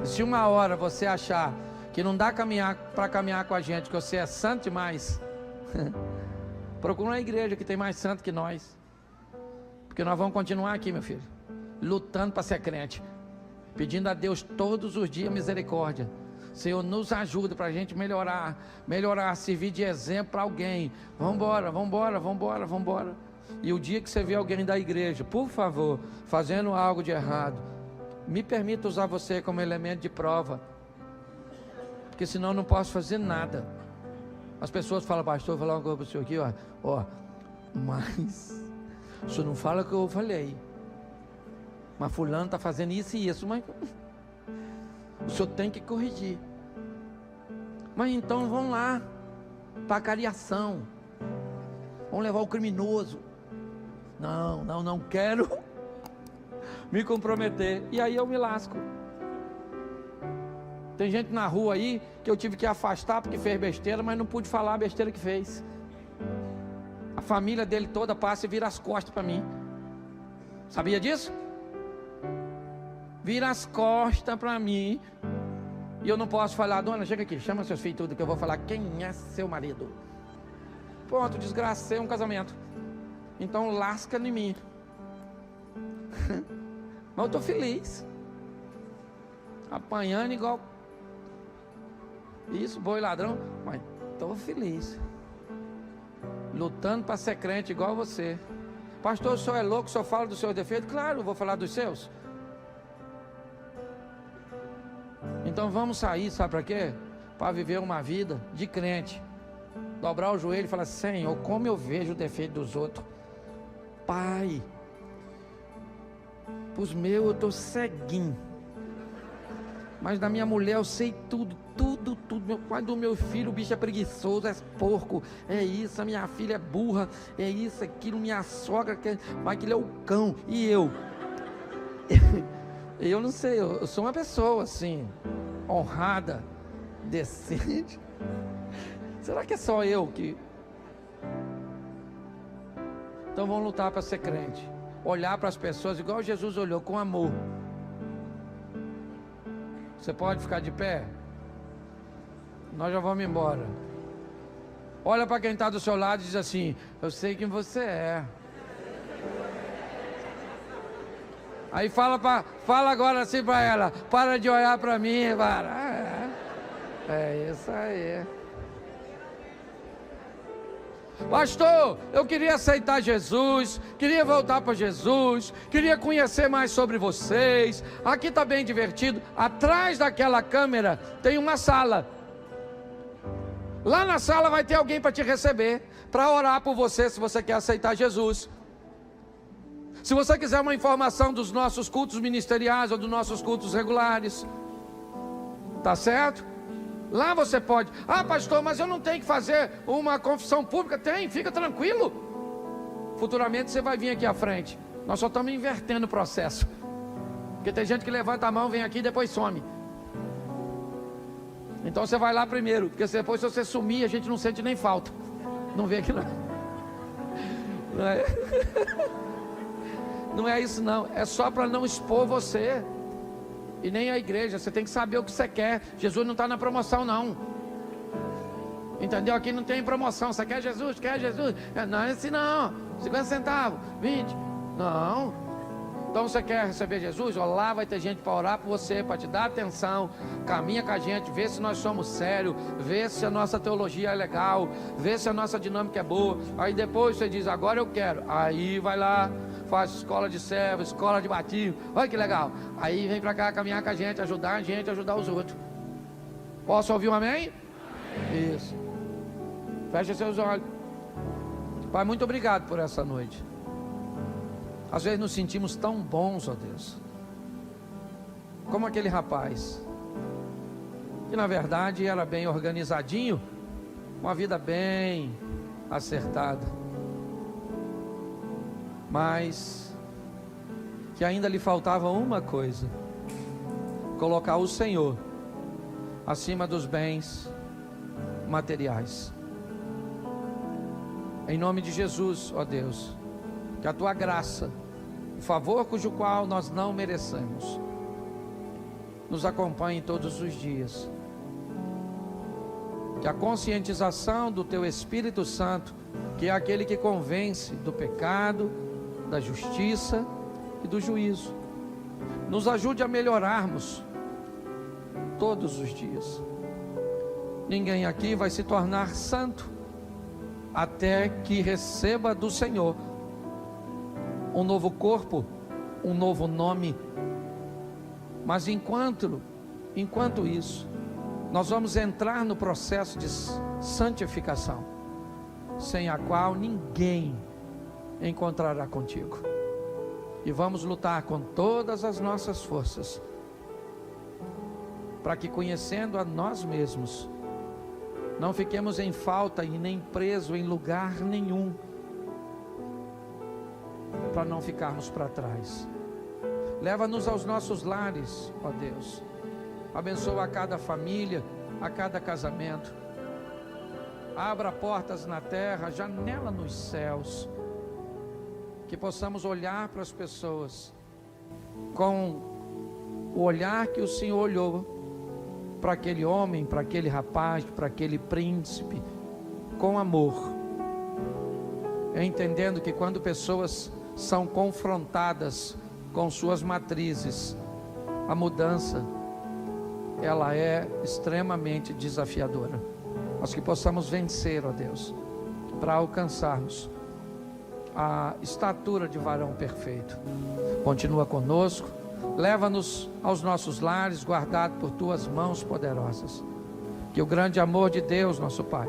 Se uma hora você achar que não dá para caminhar com a gente, que você é santo demais, procura uma igreja que tem mais santo que nós. Porque nós vamos continuar aqui, meu filho, lutando para ser crente, pedindo a Deus todos os dias misericórdia. Senhor, nos ajuda para a gente melhorar, servir de exemplo para alguém. Vamos embora. E o dia que você vê alguém da igreja, por favor, fazendo algo de errado, me permita usar você como elemento de prova, porque senão eu não posso fazer nada. As pessoas falam: pastor, vou falar uma coisa para o senhor aqui, ó, mas o senhor não fala o que eu falei, mas fulano está fazendo isso e isso, mas O senhor tem que corrigir. Mas então vão lá para a cariação. Vão levar o criminoso. Não quero me comprometer. E aí eu me lasco. Tem gente na rua aí que eu tive que afastar porque fez besteira, mas não pude falar a besteira que fez. A família dele toda passa e vira as costas para mim. Sabia disso? Vira as costas para mim. E eu não posso falar: dona, chega aqui, chama seus filhos tudo, que eu vou falar quem é seu marido. Pronto, desgracei um casamento. Então lasca em mim. Mas eu estou feliz. Apanhando igual isso, boi ladrão. Mas estou feliz. Lutando para ser crente igual você. Pastor, o senhor é louco, o senhor fala dos seus defeitos? Claro, eu vou falar dos seus. Então vamos sair, sabe para quê? Para viver uma vida de crente. Dobrar o joelho e falar: Senhor, como eu vejo o defeito dos outros. Pai, os meus eu estou ceguinho. Mas da minha mulher eu sei tudo. Meu pai do meu filho, o bicho é preguiçoso, é porco. É isso, a minha filha é burra. É isso, aquilo, minha sogra, mas aquilo é o cão. E eu? Eu não sei, eu sou uma pessoa assim, honrada, decente. Será que é só eu que... Então vamos lutar para ser crente. Olhar para as pessoas igual Jesus olhou, com amor. Você pode ficar de pé? Nós já vamos embora. Olha para quem está do seu lado e diz assim: eu sei quem você é. Aí fala agora assim para ela: para de olhar para mim, para. É isso aí. Pastor, eu queria aceitar Jesus, queria voltar para Jesus, queria conhecer mais sobre vocês. Aqui está bem divertido. Atrás daquela câmera tem uma sala. Lá na sala vai ter alguém para te receber, para orar por você, se você quer aceitar Jesus. Se você quiser uma informação dos nossos cultos ministeriais ou dos nossos cultos regulares, tá certo? Lá você pode. Ah, pastor, mas eu não tenho que fazer uma confissão pública. Tem, fica tranquilo. Futuramente você vai vir aqui à frente. Nós só estamos invertendo o processo. Porque tem gente que levanta a mão, vem aqui e depois some. Então você vai lá primeiro, porque depois, se você sumir, a gente não sente nem falta. Não vem aqui não. Não é, não é isso não. É só para não expor você. E nem a igreja. Você tem que saber o que você quer. Jesus não está na promoção não. Entendeu? Aqui não tem promoção. Você quer Jesus? Quer Jesus? Não é assim não. 50 centavos, 20. Não. Então você quer receber Jesus? Ó, lá vai ter gente para orar por você, para te dar atenção. Caminha com a gente, vê se nós somos sérios, vê se a nossa teologia é legal, vê se a nossa dinâmica é boa. Aí depois você diz: agora eu quero. Aí vai lá, faz escola de servo, escola de batismo. Olha que legal. Aí vem para cá caminhar com a gente, ajudar os outros. Posso ouvir um amém? Amém. Isso. Feche seus olhos. Pai, muito obrigado por essa noite. Às vezes nos sentimos tão bons, ó Deus, como aquele rapaz, que na verdade era bem organizadinho, uma vida bem acertada, mas que ainda lhe faltava uma coisa: colocar o Senhor acima dos bens materiais. Em nome de Jesus, ó Deus, que a tua graça, o favor cujo qual nós não merecemos, nos acompanhe todos os dias. Que a conscientização do teu Espírito Santo, que é aquele que convence do pecado, da justiça e do juízo, nos ajude a melhorarmos todos os dias. Ninguém aqui vai se tornar santo até que receba do Senhor um novo corpo, um novo nome. Mas enquanto isso, nós vamos entrar no processo de santificação, sem a qual ninguém encontrará contigo. E vamos lutar com todas as nossas forças para que, conhecendo a nós mesmos, não fiquemos em falta e nem presos em lugar nenhum, para não ficarmos para trás. Leva-nos aos nossos lares, ó Deus. Abençoa a cada família, a cada casamento. Abra portas na terra, janela nos céus. Que possamos olhar para as pessoas com o olhar que o Senhor olhou para aquele homem, para aquele rapaz, para aquele príncipe, com amor. Entendendo que quando pessoas são confrontadas com suas matrizes, a mudança, ela é extremamente desafiadora. Mas que possamos vencer, ó Deus, para alcançarmos a estatura de varão perfeito. Continua conosco, leva-nos aos nossos lares, guardado por tuas mãos poderosas. Que o grande amor de Deus, nosso Pai,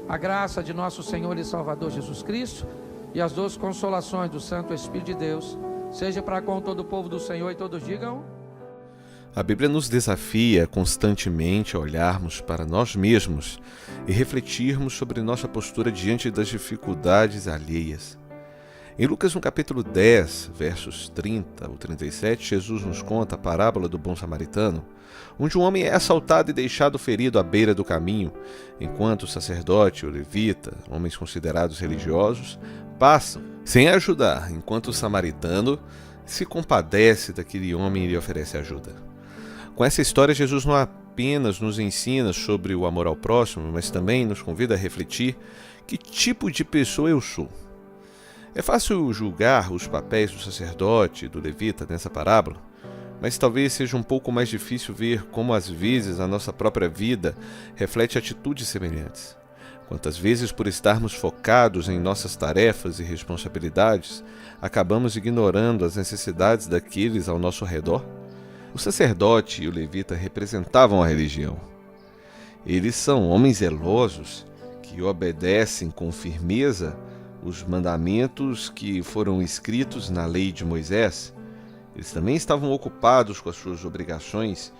a graça de nosso Senhor e Salvador Jesus Cristo e as doces consolações do Santo Espírito de Deus seja para com todo o povo do Senhor, e todos digam: A Bíblia nos desafia constantemente a olharmos para nós mesmos e refletirmos sobre nossa postura diante das dificuldades alheias. Em Lucas, no capítulo 10, versos 30 ao 37, Jesus nos conta a parábola do bom samaritano, onde um homem é assaltado e deixado ferido à beira do caminho, enquanto o sacerdote e o levita, homens considerados religiosos, passam sem ajudar, enquanto o samaritano se compadece daquele homem e lhe oferece ajuda. Com essa história, Jesus não apenas nos ensina sobre o amor ao próximo, mas também nos convida a refletir que tipo de pessoa eu sou. É fácil julgar os papéis do sacerdote e do levita nessa parábola, mas talvez seja um pouco mais difícil ver como às vezes a nossa própria vida reflete atitudes semelhantes. Quantas vezes, por estarmos focados em nossas tarefas e responsabilidades, acabamos ignorando as necessidades daqueles ao nosso redor? O sacerdote e o levita representavam a religião. Eles são homens zelosos que obedecem com firmeza os mandamentos que foram escritos na lei de Moisés. Eles também estavam ocupados com as suas obrigações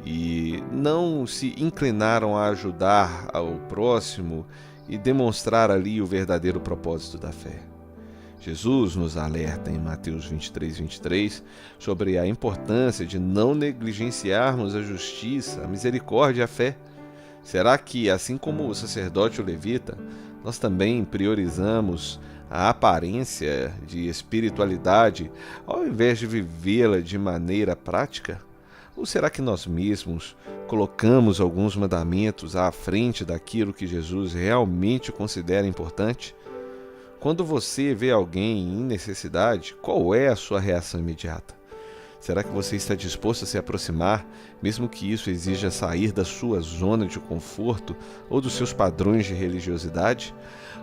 e não se inclinaram a ajudar ao próximo e demonstrar ali o verdadeiro propósito da fé. Jesus nos alerta em Mateus 23 sobre a importância de não negligenciarmos a justiça, a misericórdia e a fé. Será que, assim como o sacerdote e o levita, nós também priorizamos a aparência de espiritualidade ao invés de vivê-la de maneira prática? Ou será que nós mesmos colocamos alguns mandamentos à frente daquilo que Jesus realmente considera importante? Quando você vê alguém em necessidade, qual é a sua reação imediata? Será que você está disposto a se aproximar, mesmo que isso exija sair da sua zona de conforto ou dos seus padrões de religiosidade?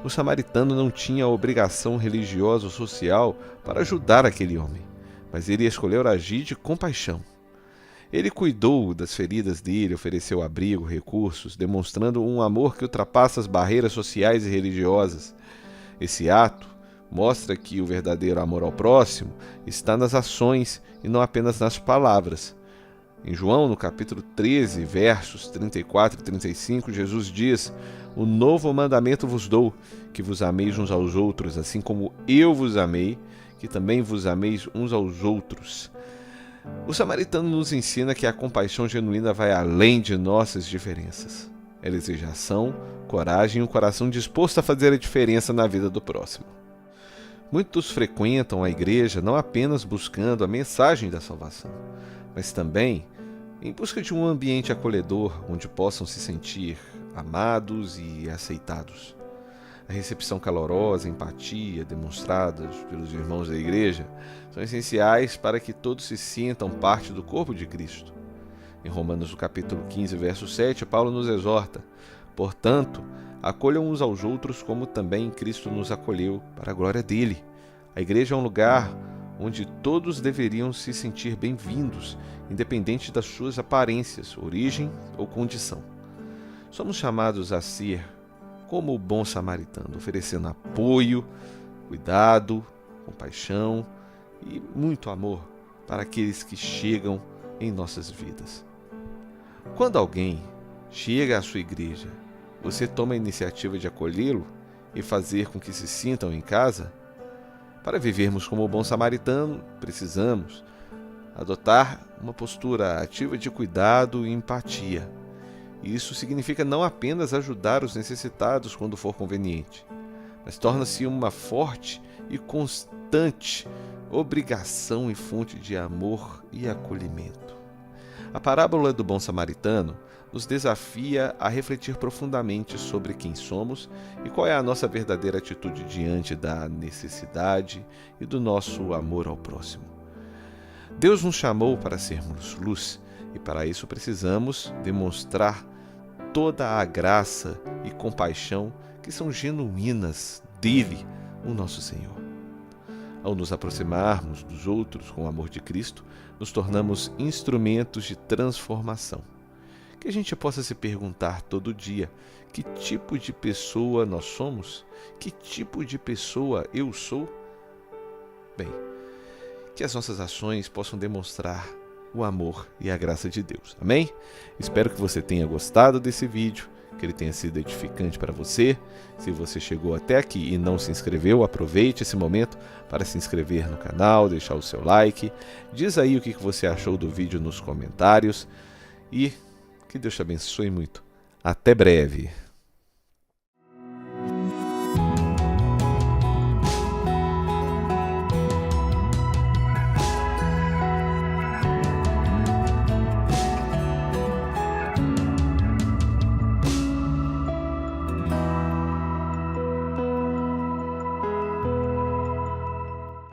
O samaritano não tinha a obrigação religiosa ou social para ajudar aquele homem, mas ele escolheu agir de compaixão. Ele cuidou das feridas dele, ofereceu abrigo, recursos, demonstrando um amor que ultrapassa as barreiras sociais e religiosas. Esse ato mostra que o verdadeiro amor ao próximo está nas ações e não apenas nas palavras. Em João, no capítulo 13, versos 34 e 35, Jesus diz: "O novo mandamento vos dou, que vos ameis uns aos outros, assim como eu vos amei, que também vos ameis uns aos outros." O samaritano nos ensina que a compaixão genuína vai além de nossas diferenças. Ela exige ação, coragem e um coração disposto a fazer a diferença na vida do próximo. Muitos frequentam a igreja não apenas buscando a mensagem da salvação, mas também em busca de um ambiente acolhedor onde possam se sentir amados e aceitados. A recepção calorosa, a empatia demonstradas pelos irmãos da igreja são essenciais para que todos se sintam parte do corpo de Cristo. Em Romanos, no capítulo 15, verso 7, Paulo nos exorta: "Portanto, acolham uns aos outros como também Cristo nos acolheu para a glória dele." A igreja é um lugar onde todos deveriam se sentir bem-vindos, independente das suas aparências, origem ou condição. Somos chamados a ser como o bom samaritano, oferecendo apoio, cuidado, compaixão e muito amor para aqueles que chegam em nossas vidas. Quando alguém chega à sua igreja, você toma a iniciativa de acolhê-lo e fazer com que se sintam em casa? Para vivermos como o bom samaritano, precisamos adotar uma postura ativa de cuidado e empatia. Isso significa não apenas ajudar os necessitados quando for conveniente, mas torna-se uma forte e constante obrigação e fonte de amor e acolhimento. A parábola do bom samaritano nos desafia a refletir profundamente sobre quem somos e qual é a nossa verdadeira atitude diante da necessidade e do nosso amor ao próximo. Deus nos chamou para sermos luz e para isso precisamos demonstrar toda a graça e compaixão que são genuínas dele, o nosso Senhor. Ao nos aproximarmos dos outros com o amor de Cristo, nos tornamos instrumentos de transformação. Que a gente possa se perguntar todo dia: que tipo de pessoa nós somos? Que tipo de pessoa eu sou? Bem, que as nossas ações possam demonstrar o amor e a graça de Deus. Amém? Espero que você tenha gostado desse vídeo, que ele tenha sido edificante para você. Se você chegou até aqui e não se inscreveu, aproveite esse momento para se inscrever no canal, deixar o seu like. Diz aí o que você achou do vídeo nos comentários e que Deus te abençoe muito. Até breve!